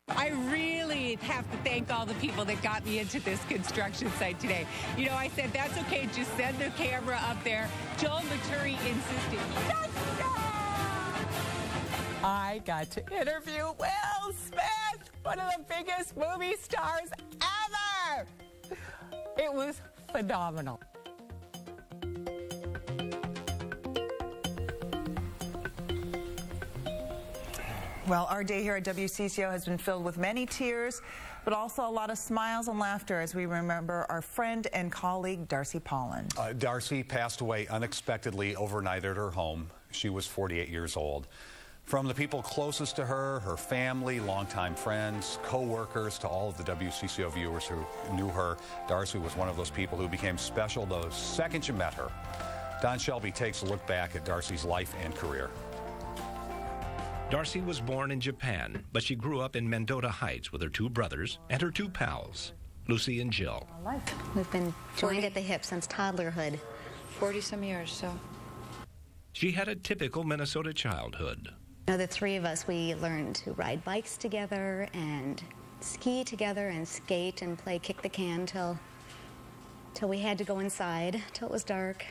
I really have to thank all the people that got me into this construction site today. You know, I said, that's okay, just send the camera up there. Joel Maturi insisted. I got to interview Will Smith, one of the biggest movie stars ever. It was phenomenal. Well, our day here at WCCO has been filled with many tears, but also a lot of smiles and laughter as we remember our friend and colleague, Darcy Pohland. Darcy passed away unexpectedly overnight at her home. She was 48 years old. From the people closest to her, her family, longtime friends, co-workers, to all of the WCCO viewers who knew her, Darcy was one of those people who became special the second you met her. Don Shelby takes a look back at Darcy's life and career. Darcy was born in Japan, but she grew up in Mendota Heights with her two brothers and her two pals, Lucy and Jill. We've been joined at the hip since toddlerhood. 40-some years, so. She had a typical Minnesota childhood. You know, the three of us, we learned to ride bikes together and ski together and skate and play kick the can till we had to go inside, till it was dark.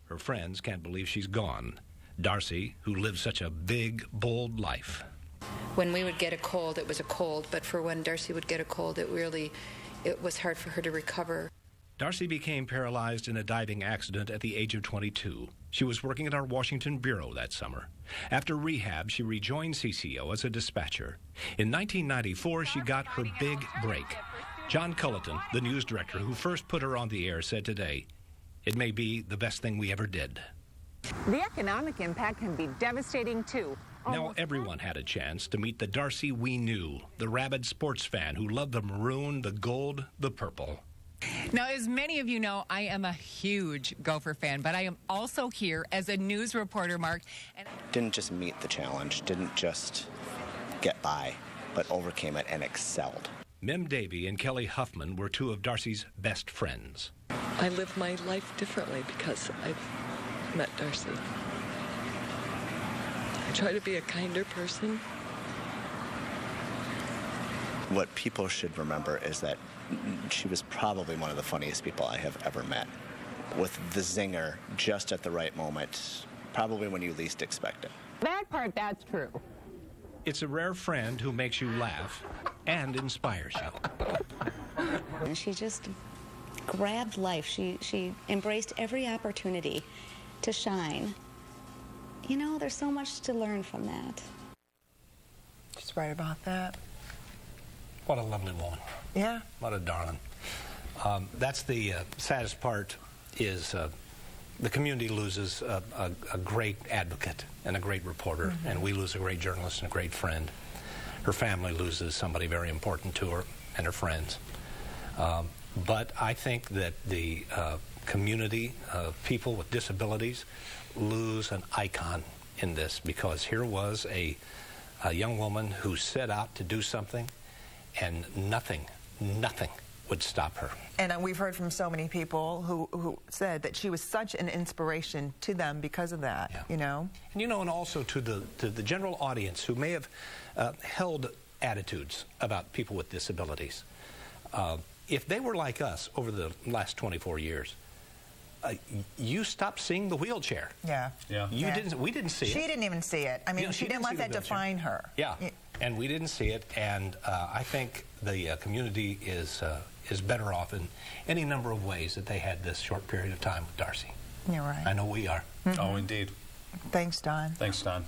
Her friends can't believe she's gone. Darcy, who lived such a big, bold life. When we would get a cold, it was a cold, but for when Darcy would get a cold, it was hard for her to recover. Darcy became paralyzed in a diving accident at the age of 22. She was working at our Washington bureau that summer. After rehab, she rejoined CCO as a dispatcher. In 1994, she got her big break. John Culleton, the news director who first put her on the air, said today, "It may be the best thing we ever did." The economic impact can be devastating, too. Now everyone had a chance to meet the Darcy we knew, the rabid sports fan who loved the maroon, the gold, the purple. Now, as many of you know, I am a huge Gopher fan, but I am also here as a news reporter, Mark. And didn't just meet the challenge, didn't just get by, but overcame it and excelled. Mim Davey and Kelly Huffman were two of Darcy's best friends. I live my life differently because I've met Darcy. I try to be a kinder person. What people should remember is that she was probably one of the funniest people I have ever met. With the zinger just at the right moment, probably when you least expect it. that part, that's true. It's a rare friend who makes you laugh and inspires you. And she just grabbed life. She embraced every opportunity to shine. You know, there's so much to learn from that. She's right about that. What a lovely woman. Yeah. What a darling. That's the saddest part is the community loses a great advocate and a great reporter, and we lose a great journalist and a great friend. Her family loses somebody very important to her and her friends. But I think that the community of people with disabilities lose an icon in this, because here was a young woman who set out to do something, and nothing would stop her. And we've heard from so many people who said that she was such an inspiration to them because of that, yeah. You know? And you know, and also to the general audience who may have held attitudes about people with disabilities. If they were like us over the last 24 years, you stopped seeing the wheelchair. Yeah. Yeah. You didn't. We didn't see it. She didn't even see it. I mean, You know, she didn't let that define her. Yeah. And we didn't see it. And I think the community is better off in any number of ways that they had this short period of time with Darcy. You're right. I know we are. Oh, indeed. Thanks, Don. Thanks, Don.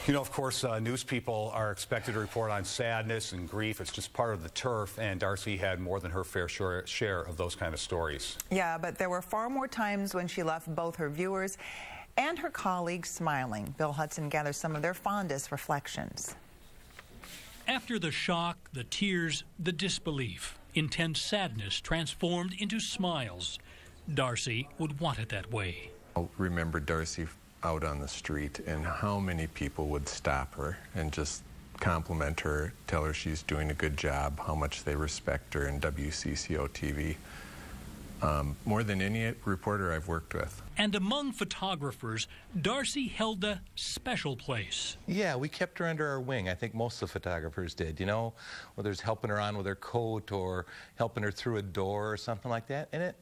You know, of course, news people are expected to report on sadness and grief. It's just part of the turf, and Darcy had more than her fair share of those kind of stories. Yeah, but there were far more times when she left both her viewers and her colleagues smiling. Bill Hudson gathers some of their fondest reflections. After the shock, the tears, the disbelief, intense sadness transformed into smiles. Darcy would want it that way. I'll remember Darcy out on the street and how many people would stop her and just compliment her, tell her she's doing a good job, how much they respect her in WCCO TV. more than any reporter I've worked with. And among photographers, Darcy held a special place. Yeah, we kept her under our wing. I think most of the photographers did, you know, whether it's helping her on with her coat or helping her through a door or something like that. And it,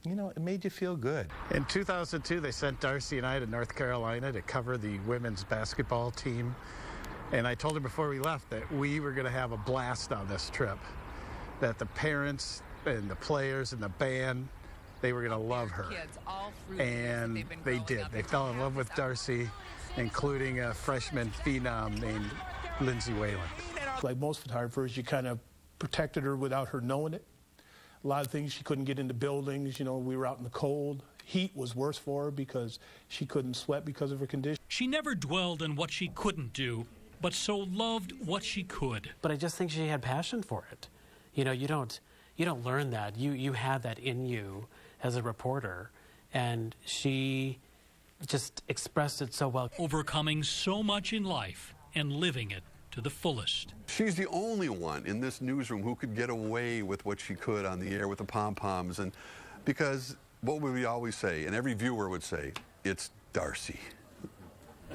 you know, it made you feel good. In 2002, they sent Darcy and I to North Carolina to cover the women's basketball team. And I told her before we left that we were going to have a blast on this trip, that the parents and the players and the band, they were going to love her. And they did. They fell in love with Darcy, including a freshman phenom named Lindsay Whalen. Like most photographers, you kind of protected her without her knowing it. A lot of things, she couldn't get into buildings. You know, we were out in the cold. Heat was worse for her because she couldn't sweat because of her condition. She never dwelled on what she couldn't do, but so loved what she could. But I just think she had passion for it. You know, you don't learn that. You had that in you as a reporter, and she just expressed it so well. Overcoming so much in life and living it to the fullest. She's the only one in this newsroom who could get away with what she could on the air with the pom-poms, and because what would we always say, and every viewer would say, it's Darcy.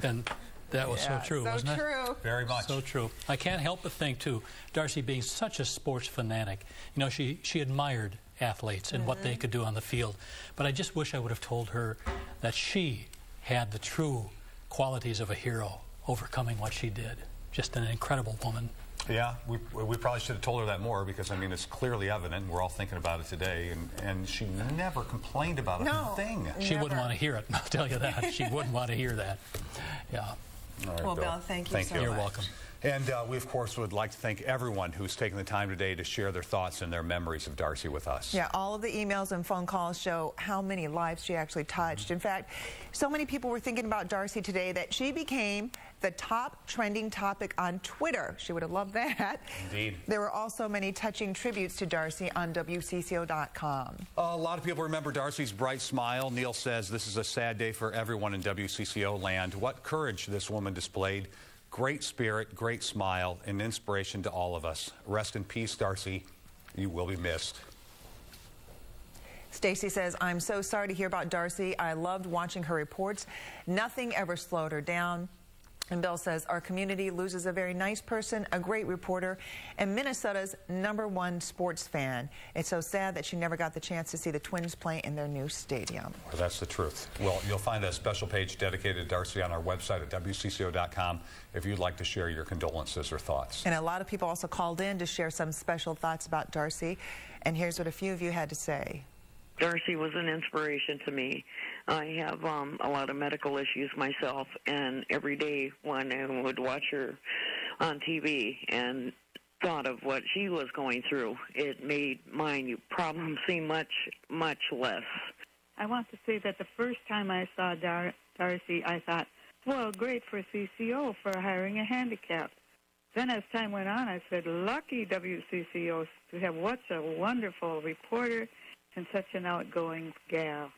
And that was so true, wasn't it? So true. Very much. So true. I can't help but think, too, Darcy being such a sports fanatic, you know, she admired athletes and what they could do on the field. But I just wish I would have told her that she had the true qualities of a hero, overcoming what she did. Just an incredible woman. Yeah, we probably should have told her that more, because, I mean, it's clearly evident. We're all thinking about it today, and she never complained about a thing. She wouldn't want to hear it, I'll tell you that. She wouldn't want to hear that. Yeah. All right, Well, Bill, thank you so much. You're welcome. And we, of course, would like to thank everyone who's taken the time today to share their thoughts and their memories of Darcy with us. Yeah, all of the emails and phone calls show how many lives she actually touched. In fact, so many people were thinking about Darcy today that she became the top trending topic on Twitter. She would have loved that. Indeed. There were also many touching tributes to Darcy on WCCO.com. A lot of people remember Darcy's bright smile. Neil says this is a sad day for everyone in WCCO land. What courage this woman displayed. Great spirit, great smile, and inspiration to all of us. Rest in peace, Darcy. You will be missed. Stacy says, I'm so sorry to hear about Darcy. I loved watching her reports. Nothing ever slowed her down. And Bill says, our community loses a very nice person, a great reporter, and Minnesota's #1 sports fan. It's so sad that she never got the chance to see the Twins play in their new stadium. Well, that's the truth. Well, you'll find a special page dedicated to Darcy on our website at WCCO.com if you'd like to share your condolences or thoughts. And a lot of people also called in to share some special thoughts about Darcy. And here's what a few of you had to say. Darcy was an inspiration to me. I have a lot of medical issues myself, and every day when I would watch her on TV and thought of what she was going through, it made my problems seem much, much less. I want to say that the first time I saw Darcy, I thought, well, great for CCO for hiring a handicap. Then as time went on, I said, lucky WCCO to have such a wonderful reporter and such an outgoing gal.